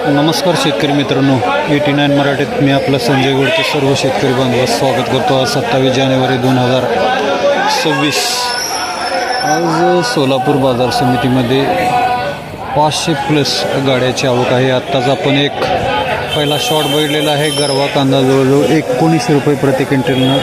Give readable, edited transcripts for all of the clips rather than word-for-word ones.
नमस्कार शेतकरी मित्रांनो, 89 मराठीत मी आपला संजय गोडके सर्व शेतकरी बांधवांचं स्वागत करतो। आज 27 जानेवारी 2026 आज सोलापूर बाजार समितीमध्ये 500+ गाड्याची आवक आहे। आत्ताच आपण एक पहिला शॉट बघितलेला आहे। गरवा कांदा जवळजवळ 1900 रुपये प्रति क्विंटलनं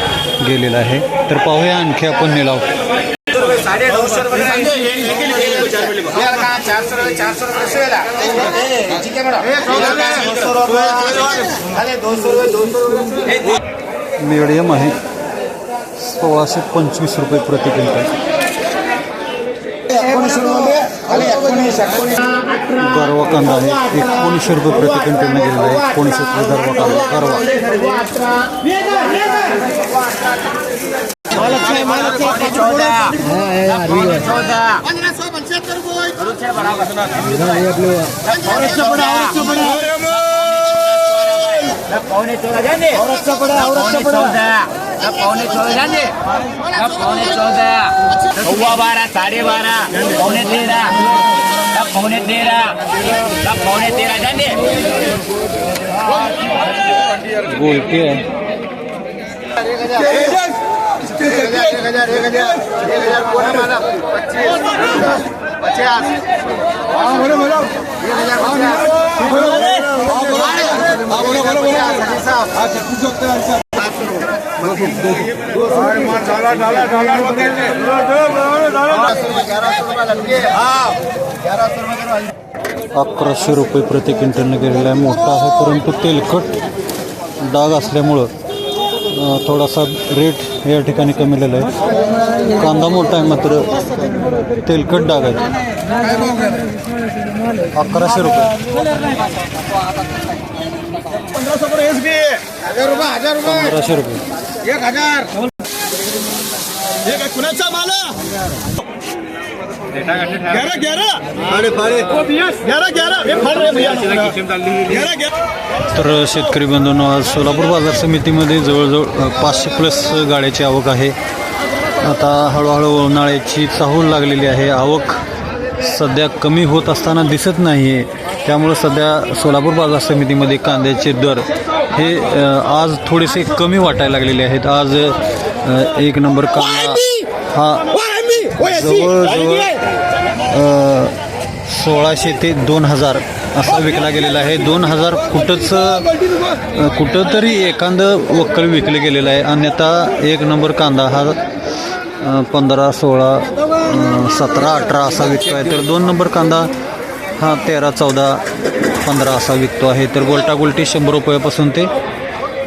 गेलेला आहे। तर पाहूया आणखी आपण निलाव। 450 मीडियम आहे 1625 रुपये प्रति क्विंटल। गरवा कांदा आहे 1900 रुपये प्रति क्विंटलनं गेलेला आहे। 1900 रुपये गरवा कांदा गरवा। पौने 14 जाने पौने 14 जाने पौने 14 12 12.5 पौने 13 पौने 13 पौने 13 जाने बोलते हैं 1100 रुपये प्रति क्विंटलनं गेलेला आहे। मोठा आहे परंतु तेलकट डाग असल्यामुळं थोडासा रेट या ठिकाणी कमीलेला आहे। कांदा मोठा आहे मात्र तेलकट डाग आहे। 1100 रुपये 1500 रुपये 1000 कुणाचा माल 11. तर शेतकरी बंधूंनो, आज सोलापूर बाजार समितीमध्ये जवळजवळ 500+ गाड्याची आवक आहे। आता हळूहळू उन्हाळ्याची चाहूल लागलेली आहे। आवक सध्या कमी होत असताना दिसत नाही आहे। त्यामुळं सध्या सोलापूर बाजार समितीमध्ये कांद्याचे दर हे आज थोडेसे कमी वाटायला लागलेले आहेत। आज 1 नंबर कांदा हा जवळजवळ 1600 ते 2000 असा विकला गेलेला आहे। 2000 कुठं तरी एखादं वक्कल विकलं गेलेलं आहे। अन्यथा 1 नंबर कांदा हा 15, 16, 17, 18 असा विकतो आहे। तर 2 नंबर कांदा हा 13, 14, 15 असा विकतो आहे। तर गोलटागोलटी 100 रुपयापासून ते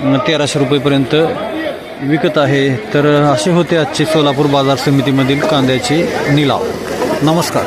1300 रुपयेपर्यंत विकत आहे। तर असे होते आजचे सोलापूर बाजार समितीमधील कांद्याचे निलाव। नमस्कार।